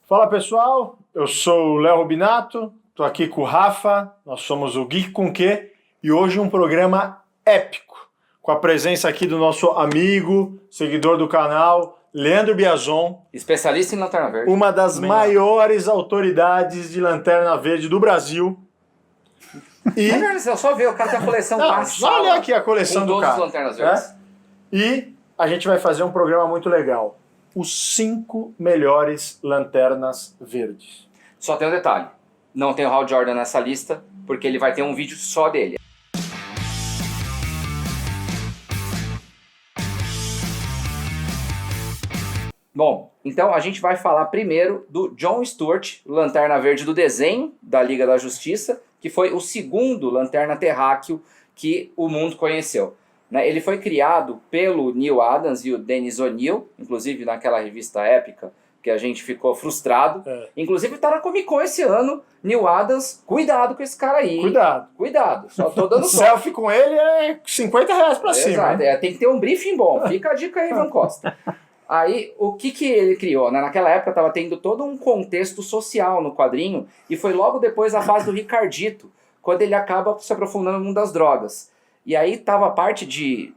Fala pessoal, eu sou o Léo Rubinato, estou aqui com o Rafa, nós somos o Geek com Q e hoje um programa épico, com a presença aqui do nosso amigo, seguidor do canal, Leandro Biazon. Especialista em Lanterna Verde. Uma das maiores autoridades de Lanterna Verde do Brasil. E... eu só ver, o cara tem a coleção só olha aqui a coleção do cara. Lanternas Verdes. E a gente vai fazer um programa muito legal. Os 5 melhores lanternas verdes. Só tem um detalhe. Não tem o Hal Jordan nessa lista, porque ele vai ter um vídeo só dele. Bom, então a gente vai falar primeiro do John Stewart, Lanterna Verde do desenho da Liga da Justiça, que foi o segundo Lanterna Terráqueo que o mundo conheceu. Ele foi criado pelo Neal Adams e o Dennis O'Neil, inclusive naquela revista épica que a gente ficou frustrado. Inclusive tá na Comic Con esse ano, Neal Adams, cuidado com esse cara aí. Cuidado, só tô dando selfie com ele é R$50 pra cima. Exato, tem que ter um briefing bom. Fica a dica aí, Ivan Costa. Aí, o que ele criou? Naquela época estava tendo todo um contexto social no quadrinho e foi logo depois da fase do Ricardito, quando ele acaba se aprofundando no mundo das drogas. E aí estava a parte de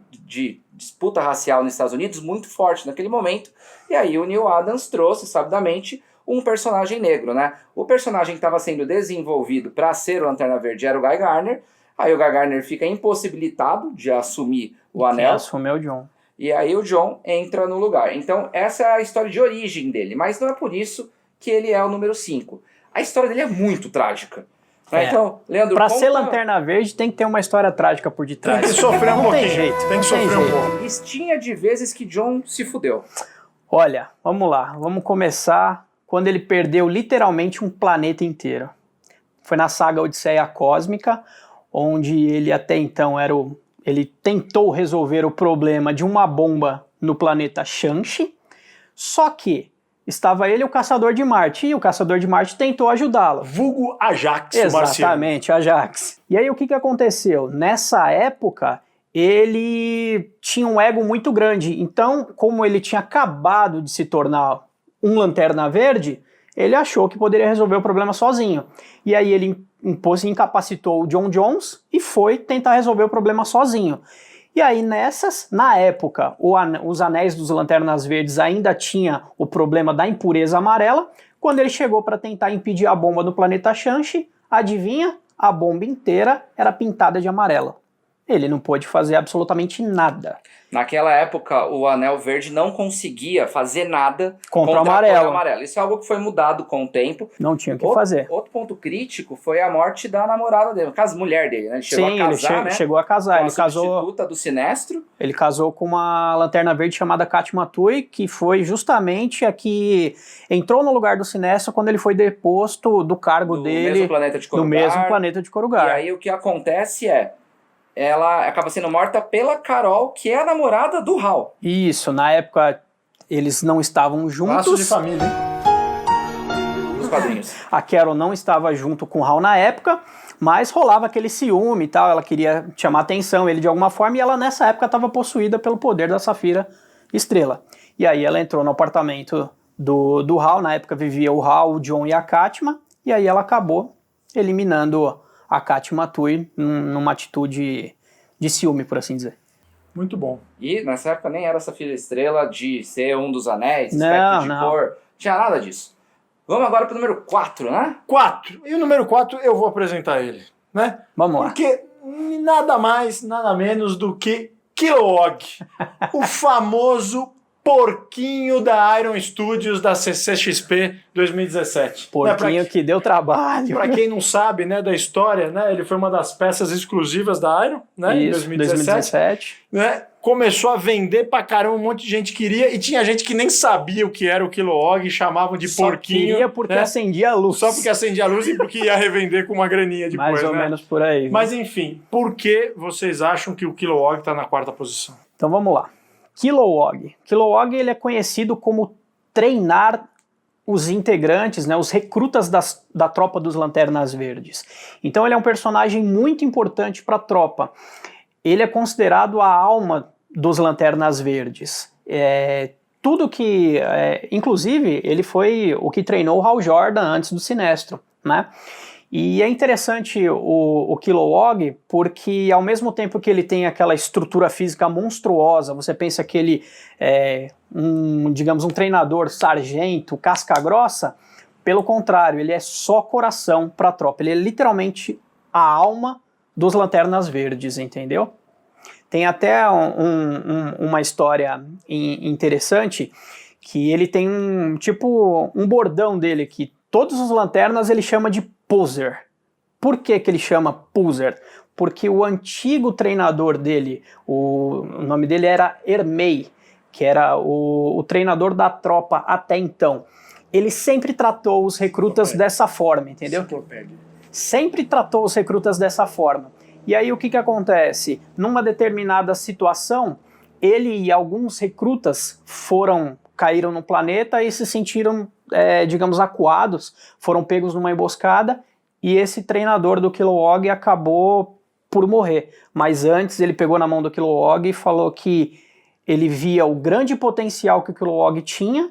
disputa racial nos Estados Unidos muito forte naquele momento. E aí o Neal Adams trouxe, sabidamente, um personagem negro, né? O personagem que estava sendo desenvolvido para ser o Lanterna Verde era o Guy Garner. Aí o Guy Garner fica impossibilitado de assumir o anel. Quem assume é o John. E aí o John entra no lugar. Então essa é a história de origem dele. Mas não é por isso que ele é o número 5. A história dele é muito trágica. Então, Leandro, pra ser Lanterna Verde tem que ter uma história trágica por detrás. Tem que sofrer um pouquinho. Tem jeito. Tem que sofrer um pouco. Listinha de vezes que John se fudeu. Olha, vamos lá. Vamos começar quando ele perdeu literalmente um planeta inteiro. Foi na saga Odisseia Cósmica, onde ele até então ele tentou resolver o problema de uma bomba no planeta Shanxi, só que estava ele e o Caçador de Marte, e o Caçador de Marte tentou ajudá-lo. Vulgo Ajax, exatamente, Ajax. E aí o que aconteceu? Nessa época, ele tinha um ego muito grande, então, como ele tinha acabado de se tornar um Lanterna Verde, ele achou que poderia resolver o problema sozinho. E aí ele incapacitou o John Jones e foi tentar resolver o problema sozinho. E aí na época, os anéis dos Lanternas Verdes ainda tinha o problema da impureza amarela. Quando ele chegou para tentar impedir a bomba do planeta Shanxi, adivinha? A bomba inteira era pintada de amarela. Ele não pôde fazer absolutamente nada. Naquela época, o Anel Verde não conseguia fazer nada contra a cor amarelo. amarela. Isso é algo que foi mudado com o tempo. Não tinha o que fazer. Outro ponto crítico foi a morte da namorada dele, a mulher dele, né? Ele chegou a casar, ele chegou a casar. Ele casou substituta do Sinestro. Ele casou com uma Lanterna Verde chamada Kat Matui, que foi justamente a que entrou no lugar do Sinestro quando ele foi deposto do cargo dele no mesmo planeta de Korugar. E aí o que acontece ela acaba sendo morta pela Carol, que é a namorada do Hal. Isso, na época eles não estavam juntos. Laço de família, hein? Nos quadrinhos. A Carol não estava junto com o Hal na época, mas rolava aquele ciúme e tal, ela queria chamar atenção ele de alguma forma, e ela nessa época estava possuída pelo poder da Safira Estrela. E aí ela entrou no apartamento do Hal, na época vivia o Hal, o John e a Katma, e aí ela acabou eliminando a Kat Matui numa atitude de ciúme, por assim dizer. Muito bom. E nessa época nem era Safira Estrela de ser um dos anéis, não, de cor, não tinha nada disso. Vamos agora pro número 4, né? 4. E o número 4 eu vou apresentar ele, né? Vamos lá. Porque nada mais, nada menos do que Kilowog, o famoso porquinho da Iron Studios da CCXP 2017. Porquinho que deu trabalho. Para quem não sabe, né, da história, né, ele foi uma das peças exclusivas da Iron, né, isso, em 2017. Né, começou a vender pra caramba, um monte de gente queria, e tinha gente que nem sabia o que era o Kilowog e chamavam de porquinho. Só queria porque acendia a luz. Só porque acendia a luz e porque ia revender com uma graninha depois, mais ou menos por aí. Né? Mas enfim, por que vocês acham que o Kilowog tá na 4ª posição? Então vamos lá. Kilowog. Kilowog ele é conhecido como treinar os integrantes, né, os recrutas da tropa dos Lanternas Verdes. Então ele é um personagem muito importante para a tropa. Ele é considerado a alma dos Lanternas Verdes. tudo que... inclusive, ele foi o que treinou o Hal Jordan antes do Sinestro, né? E é interessante o Kilowog, porque ao mesmo tempo que ele tem aquela estrutura física monstruosa, você pensa que ele é digamos, um treinador sargento, casca grossa, pelo contrário, ele é só coração para a tropa, ele é literalmente a alma dos Lanternas Verdes, entendeu? Tem até uma história interessante, que ele tem um bordão dele, que todos os Lanternas ele chama de Poser. Por que ele chama Poser? Porque o antigo treinador dele, o nome dele era Ermey, que era o treinador da tropa até então. Ele sempre tratou os recrutas dessa forma, entendeu? Sempre tratou os recrutas dessa forma. E aí o que acontece? Numa determinada situação, ele e alguns recrutas caíram no planeta e se sentiram, digamos, acuados, foram pegos numa emboscada e esse treinador do Kilowog acabou por morrer. Mas antes ele pegou na mão do Kilowog e falou que ele via o grande potencial que o Kilowog tinha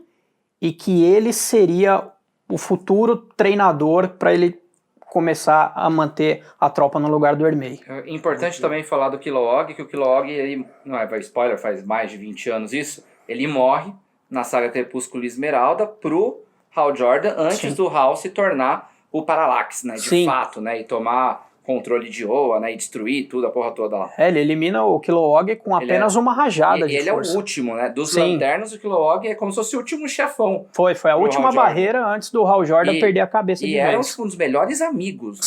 e que ele seria o futuro treinador para ele começar a manter a tropa no lugar do Ermey. É importante também falar do Kilowog, que o Kilowog, ele, não é spoiler, faz mais de 20 anos isso, ele morre na saga Crepúsculo e Esmeralda pro Hal Jordan, antes do Hal se tornar o Parallax, né, de fato, né, e tomar controle de Oa, né, e destruir tudo, a porra toda lá. Ele elimina o Kilowog com apenas uma rajada de força. Ele é o último, né, dos Lanternas, o Kilowog é como se fosse o último chefão. Foi a última barreira antes do Hal Jordan perder a cabeça de vez. E era um dos melhores amigos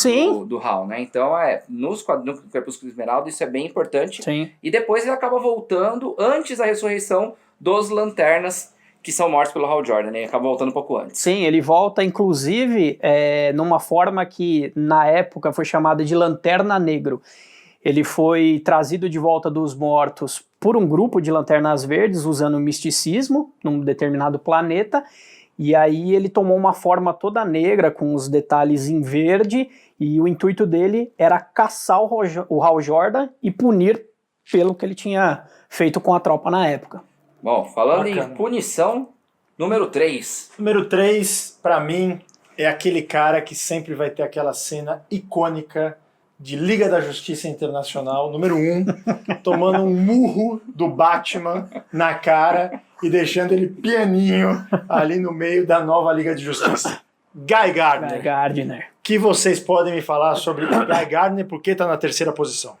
do Hal, né, então no Crepúsculo Esmeralda isso é bem importante. Sim. E depois ele acaba voltando antes da ressurreição dos Lanternas, que são mortos pelo Hal Jordan, né? Ele acaba voltando um pouco antes. Sim, ele volta, inclusive, numa forma que, na época, foi chamada de Lanterna Negro. Ele foi trazido de volta dos mortos por um grupo de Lanternas Verdes, usando misticismo, num determinado planeta, e aí ele tomou uma forma toda negra, com os detalhes em verde, e o intuito dele era caçar o Hal Jordan e punir pelo que ele tinha feito com a tropa na época. Bom, falando em punição, número 3. Número 3, pra mim, é aquele cara que sempre vai ter aquela cena icônica de Liga da Justiça Internacional, número 1, tomando um murro do Batman na cara e deixando ele pianinho ali no meio da nova Liga de Justiça. Guy Gardner. Que vocês podem me falar sobre Guy Gardner, porque tá na terceira posição?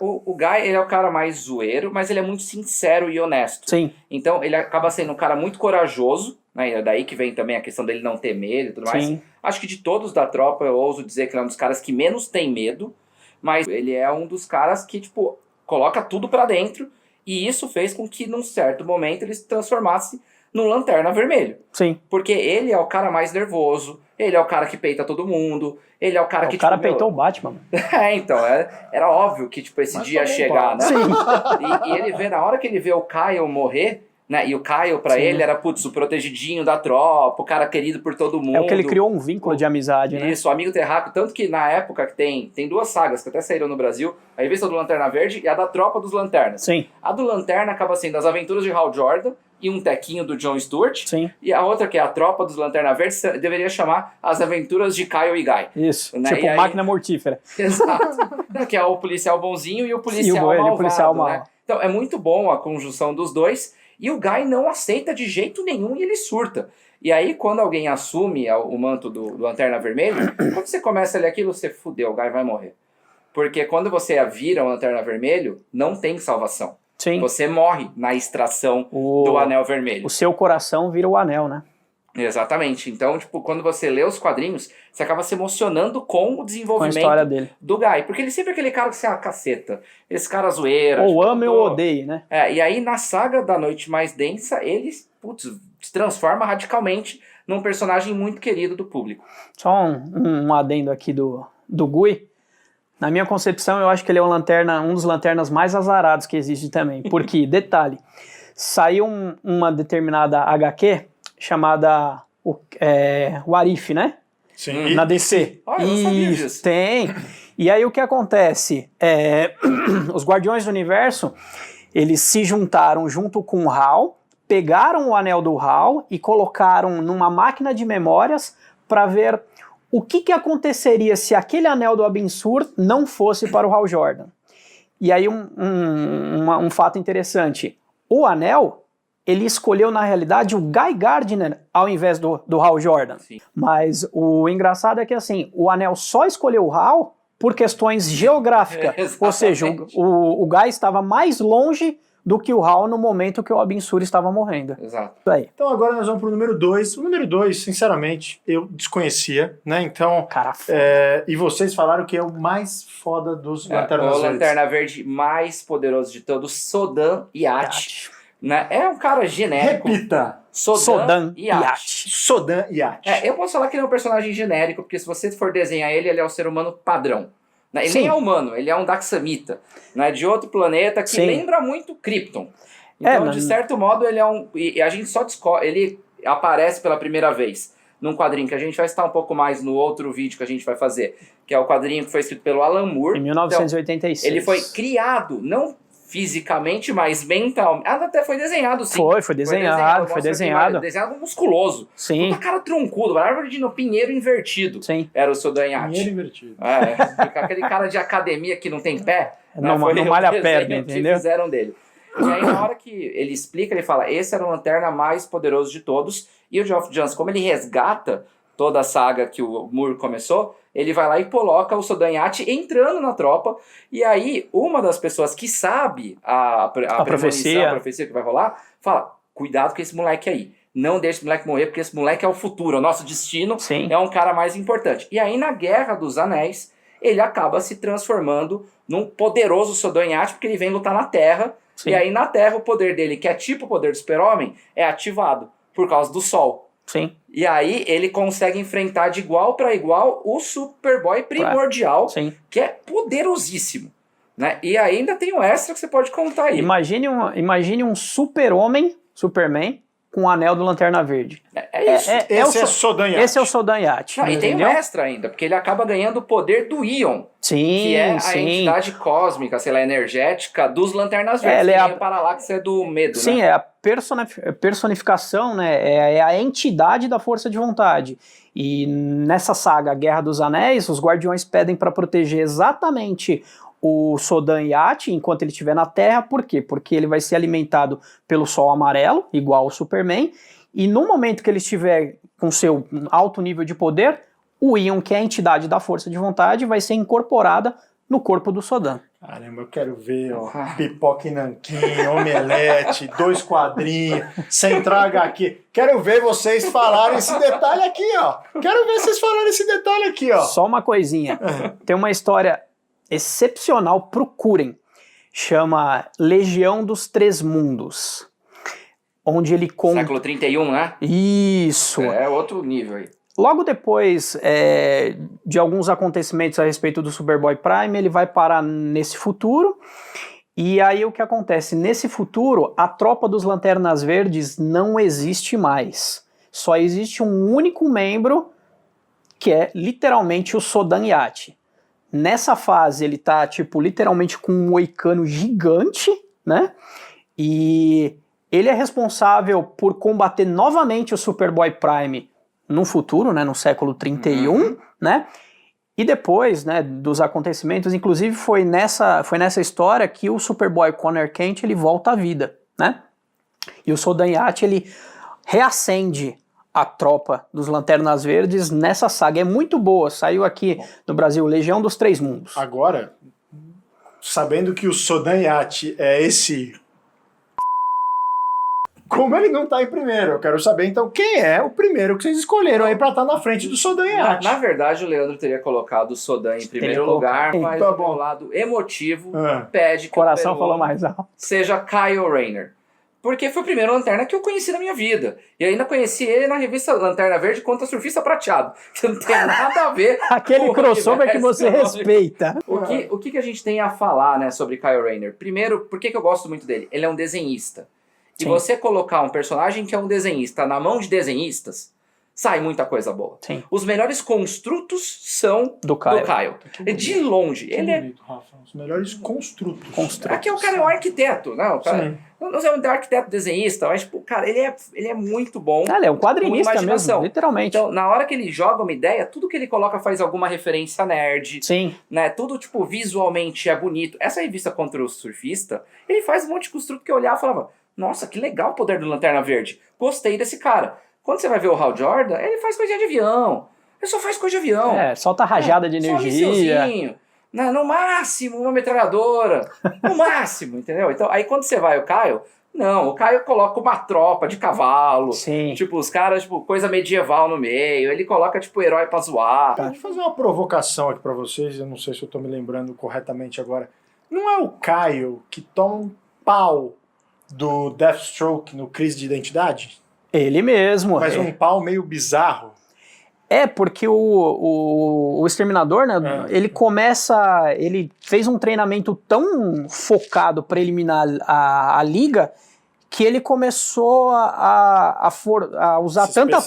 O Guy, ele é o cara mais zoeiro, mas ele é muito sincero e honesto. Sim. Então, ele acaba sendo um cara muito corajoso, né? É daí que vem também a questão dele não ter medo e tudo mais. Sim. Acho que de todos da tropa, eu ouso dizer que ele é um dos caras que menos tem medo, mas ele é um dos caras que, tipo, coloca tudo pra dentro, e isso fez com que, num certo momento, ele se transformasse num Lanterna Vermelho. Sim. Porque ele é o cara mais nervoso, ele é o cara que peita todo mundo, ele é o cara que... O cara peitou o Batman. Então, era óbvio que tipo, esse dia ia chegar, né? Sim. E ele vê, na hora que ele vê o Kyle morrer, né? E o Kyle pra ele era, putz, o protegidinho da tropa, o cara querido por todo mundo. É o que ele criou um vínculo de amizade, né? Isso, o amigo terráqueo. Tanto que na época que tem duas sagas que até saíram no Brasil, a revista do Lanterna Verde e a da Tropa dos Lanternas. Sim. A do Lanterna acaba sendo As Aventuras de Hal Jordan e um tequinho do John Stewart. Sim. E a outra, que é a Tropa dos Lanterna Verdes, deveria chamar As Aventuras de Kyle e Guy. Isso, né? tipo máquina mortífera. Exato. Que é o policial bonzinho e o policial malvado, policial mal. né? Então é muito bom a conjunção dos dois. E o Guy não aceita de jeito nenhum e ele surta. E aí, quando alguém assume o manto do Lanterna Vermelho, quando você começa a ler aquilo, você fudeu, o Guy vai morrer. Porque quando você vira o Lanterna Vermelho, não tem salvação. Sim. Você morre na extração do Anel Vermelho. O seu coração vira o anel, né? Exatamente. Então, tipo, quando você lê os quadrinhos, você acaba se emocionando com o desenvolvimento com a história dele. Do Guy. Porque ele sempre é aquele cara que você caceta. Esse cara zoeiro. Ou ama ou odeia, né? E aí na saga da Noite Mais Densa, ele, se transforma radicalmente num personagem muito querido do público. Só um adendo aqui do Guy. Na minha concepção, eu acho que ele é um dos lanternas mais azarados que existe também. Porque, detalhe, saiu uma determinada HQ chamada What If, né? Sim. Na DC. Eu não sabia disso. Tem. E aí o que acontece? Os Guardiões do Universo, eles se juntaram junto com o Hal pegaram o anel do HAL e colocaram numa máquina de memórias para ver o que aconteceria se aquele anel do Abin-Sur não fosse para o Hal Jordan. E aí um fato interessante, o anel, ele escolheu na realidade o Guy Gardner ao invés do Hal Jordan. Sim. Mas o engraçado é que assim, o anel só escolheu o Hal por questões geográficas, ou seja, o Guy estava mais longe do que o Hal no momento que o Abin-Sur estava morrendo. Exato. Isso aí. Então agora nós vamos pro número 2. O número 2, sinceramente, eu desconhecia, né? Então, Cara, e vocês falaram que é o mais foda dos Lanternas o Verdes. Lanterna Verde mais poderoso de todos, Sodan Yat. Né? É um cara genérico. Repita! Sodan Yat. Yat. Sodan Yat. Eu posso falar que ele é um personagem genérico, porque se você for desenhar ele, ele é o ser humano padrão. Né? Ele Sim. nem é humano, ele é um Daxamita, né? De outro planeta que Sim. lembra muito Krypton. Então, de certo modo, ele é um... E a gente só descobre... Ele aparece pela primeira vez num quadrinho que a gente vai citar um pouco mais no outro vídeo que a gente vai fazer, que é o quadrinho que foi escrito pelo Alan Moore. Em 1986. Então, ele foi criado, não fisicamente, mas mentalmente. Até foi desenhado, sim. Foi desenhado. Desenhado musculoso. Sim. Puta cara troncudo, árvore de pinheiro invertido. Sim. Era o Sodan Yat. Dinheiro invertido. Aquele cara de academia que não tem pé. Não foi malha o a perna, desenho que entendeu? fizeram dele. E aí, na hora que ele explica, ele fala, esse era o Lanterna mais poderoso de todos. E o Geoff Johns, como ele resgata toda a saga que o Moore começou, ele vai lá e coloca o Sodan Yat entrando na tropa. E aí, uma das pessoas que sabe a profecia. A profecia que vai rolar, fala, cuidado com esse moleque aí. Não deixe esse moleque morrer, porque esse moleque é o futuro, é o nosso destino. Sim. É um cara mais importante. E aí, na Guerra dos Anéis, ele acaba se transformando num poderoso Sodan Yat, porque ele vem lutar na Terra. Sim. E aí, na Terra, o poder dele, que é tipo o poder do Super-Homem, é ativado por causa do Sol. Sim. E aí, ele consegue enfrentar de igual para igual o Superboy primordial, Sim. que é poderosíssimo. Né? E ainda tem um extra que você pode contar aí. Imagine um super-homem, Superman, com o anel do Lanterna Verde. Esse é o Sodan Yat. Esse é o Sodan Yat. E tem um extra ainda, porque ele acaba ganhando o poder do Ion, Sim, que é a sim. entidade cósmica, sei lá, energética dos Lanternas Verdes. Ela é a Paralaxe do medo, Sim, né? é a personificação, né? É a entidade da força de vontade. E nessa saga, a Guerra dos Anéis, os Guardiões pedem para proteger exatamente o Sodan Yat enquanto ele estiver na Terra. Por quê? Porque ele vai ser alimentado pelo Sol Amarelo, igual o Superman, e no momento que ele estiver com seu alto nível de poder, o Ion, que é a entidade da força de vontade, vai ser incorporada no corpo do Sodan. Caramba, eu quero ver, ó, pipoca e nanquim, omelete, 2 quadrinhos, Central HQ. Quero ver vocês falarem esse detalhe aqui, ó. Quero ver vocês falarem esse detalhe aqui, ó. Só uma coisinha. Tem uma história excepcional, procurem. Chama Legião dos Três Mundos. Onde ele conta... Século 31, né? Isso. É outro nível aí. Logo depois de alguns acontecimentos a respeito do Superboy Prime, ele vai parar nesse futuro. E aí o que acontece? Nesse futuro, a tropa dos Lanternas Verdes não existe mais. Só existe um único membro, que é literalmente o Sodan Yat. Nessa fase ele tá, tipo, literalmente com um moicano gigante, né? E ele é responsável por combater novamente o Superboy Prime no futuro, né, no século 31, né, e depois, né, dos acontecimentos, inclusive foi nessa história que o Superboy Connor Kent, ele volta à vida, né, e o Sodan Yat, ele reacende a tropa dos Lanternas Verdes nessa saga, é muito boa, saiu aqui no Brasil, Legião dos Três Mundos. Agora, sabendo que o Sodan Yat é esse... Como ele não tá em primeiro, eu quero saber então quem é o primeiro que vocês escolheram aí pra estar na frente do Sodan Yat. Na verdade, o Leandro teria colocado o Sodan em primeiro lugar, mas Tá o meu lado emotivo pede que O coração o falou mais alto. seja Kyle Rayner. Porque foi o primeiro Lanterna que eu conheci na minha vida. E ainda conheci ele na revista Lanterna Verde contra Surfista Prateado. Que não tem nada a ver Aquele com o crossover que você universo. respeita. O que a gente tem a falar, né, sobre Kyle Rayner? Primeiro, por que eu gosto muito dele? Ele é um desenhista. E Sim. você colocar um personagem que é um desenhista na mão de desenhistas, sai muita coisa boa. Sim. Os melhores construtos são Do Kyle. De longe. Ele é... bonito, Rafa. Os melhores construtos. Aqui o cara é um arquiteto, né? O cara, não sei, um arquiteto desenhista, mas, tipo, cara, ele é muito bom. Ele é um quadrinista com imaginação. mesmo, literalmente. Então, na hora que ele joga uma ideia, tudo que ele coloca faz alguma referência nerd. Sim. Né? Tudo, tipo, visualmente é bonito. Essa revista Contra o Surfista, ele faz um monte de construto que eu olhava e falava, nossa, que legal o poder do Lanterna Verde. Gostei desse cara. Quando você vai ver o Hal Jordan, ele faz coisinha de avião. Ele só faz coisa de avião. Solta rajada de Só um energia. missilzinho. No máximo, uma metralhadora. No máximo, entendeu? Então, aí quando você vai o Kyle, não, o Kyle coloca uma tropa de cavalo. Sim. Tipo, os caras, tipo, coisa medieval no meio. Ele coloca, tipo, herói pra zoar. Deixa eu fazer uma provocação aqui pra vocês, eu não sei se eu tô me lembrando corretamente agora. Não é o Kyle que toma um pau do Deathstroke no Crise de Identidade? Ele mesmo. Mas um pau meio bizarro. Porque o Exterminador, né, ele fez um treinamento tão focado para eliminar a Liga, que ele começou a usar tanta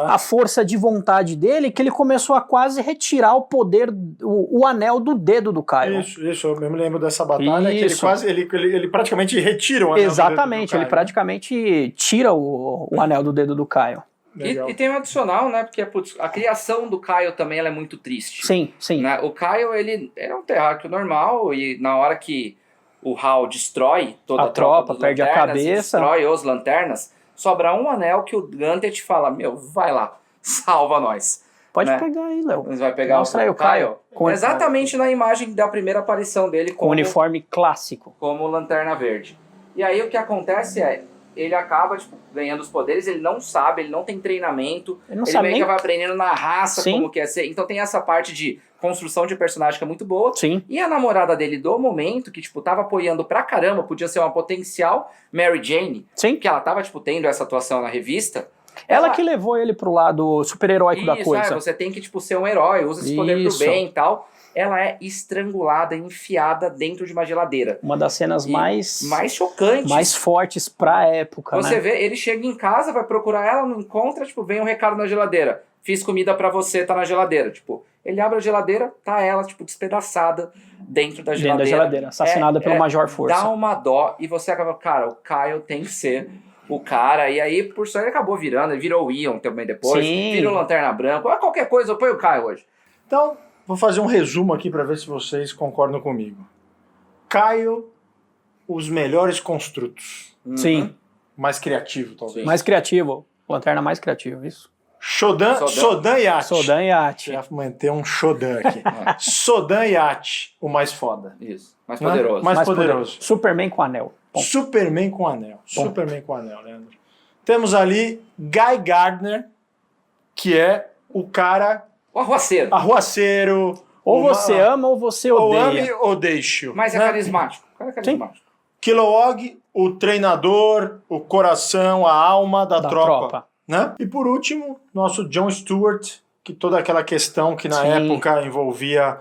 a força de vontade dele, que ele começou a quase retirar o poder, o anel do dedo do Kyle. Isso, eu me lembro dessa batalha, que ele praticamente retira o anel Exatamente, do dedo do Kyle. ele praticamente tira o anel do dedo do Kyle. E tem um adicional, né? Porque a criação do Kyle também ela é muito triste. Sim, sim. Né? O Kyle, ele é um terráqueo normal e na hora que o Hal destrói toda a tropa perde a cabeça, destrói os lanternas, sobra um anel que o Ganthet fala, vai lá, salva nós. Pode né? pegar aí, Léo. Você vai pegar Mostra aí o Kyle. Exatamente na imagem da primeira aparição dele. Com o uniforme clássico. Como Lanterna Verde. E aí o que acontece é, ele acaba ganhando os poderes, ele não sabe, ele não tem treinamento, ele meio que vai aprendendo na raça como que é ser. Então tem essa parte de construção de personagem que é muito boa. Sim. E a namorada dele do momento, que tava apoiando pra caramba, podia ser uma potencial Mary Jane, Sim. que ela tava tendo essa atuação na revista. Ela que levou ele pro lado super-heróico da coisa. Você tem que ser um herói, usa esse poder pro bem e tal. Ela é estrangulada, enfiada dentro de uma geladeira. Uma das cenas mais chocantes. Mais fortes pra época, Você vê, ele chega em casa, vai procurar ela, não encontra, vem um recado na geladeira. Fiz comida pra você, tá na geladeira. Ele abre a geladeira, tá ela, despedaçada dentro da geladeira. Dentro da geladeira, assassinada pelo Major Força. Dá uma dó e você acaba, cara, o Kyle tem que ser o cara. E aí, por sorte, ele acabou virando, ele virou o Ion também depois. Sim. Virou Lanterna Branca, qualquer coisa, eu ponho o Kyle hoje. Então, vou fazer um resumo aqui para ver se vocês concordam comigo. Kyle, os melhores construtos. Sim. Mais criativo, talvez. Sim. Mais criativo. Lanterna mais criativo, isso. Sodan Yacht. Sodan Yacht. Já manter um Sodan aqui. Sodan Yacht, o mais foda. Isso. Mais poderoso. Mais poderoso. Superman com anel. Bom. Superman com anel. Superman com anel, Leandro. Temos ali Guy Gardner, que é o cara... O arruaceiro. Arruaceiro. Ou você ama ou você odeia. Ou ame ou deixe. Mas é carismático. O cara é carismático. Sim. Kilowog, o treinador, o coração, a alma da tropa. Né? E por último, nosso Jon Stewart, que toda aquela questão que na época envolvia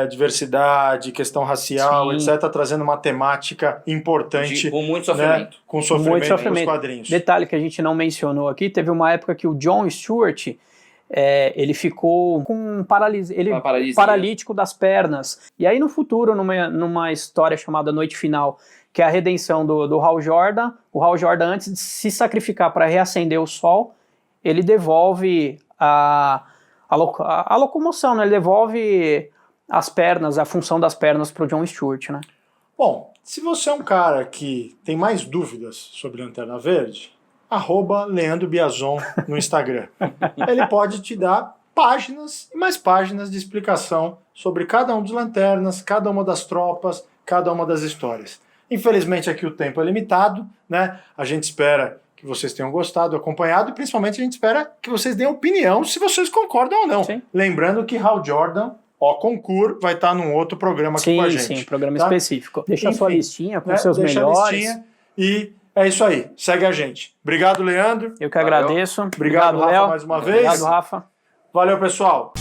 diversidade, questão racial, etc., trazendo uma temática importante. Com muito sofrimento. Né? Com sofrimento nos quadrinhos. Detalhe que a gente não mencionou aqui, teve uma época que o Jon Stewart... ele ficou com paralítico das pernas. E aí no futuro, numa história chamada Noite Final, que é a redenção do Hal Jordan, o Hal Jordan, antes de se sacrificar para reacender o sol, ele devolve a locomoção, né? Ele devolve as pernas, a função das pernas para o Jon Stewart, né? Bom, se você é um cara que tem mais dúvidas sobre Lanterna Verde, @Leandro Biazon no Instagram. Ele pode te dar páginas e mais páginas de explicação sobre cada um dos lanternas, cada uma das tropas, cada uma das histórias. Infelizmente aqui o tempo é limitado, né? A gente espera que vocês tenham gostado, acompanhado, e principalmente a gente espera que vocês deem opinião se vocês concordam ou não. Sim. Lembrando que Hal Jordan, concurso, vai estar num outro programa aqui com a gente. Sim, programa específico. Deixa a sua listinha com seus deixa melhores. A listinha e é isso aí. Segue a gente. Obrigado, Leandro. Eu que agradeço. Obrigado, Rafa, Léo. mais uma vez. Obrigado, Rafa. Valeu, pessoal.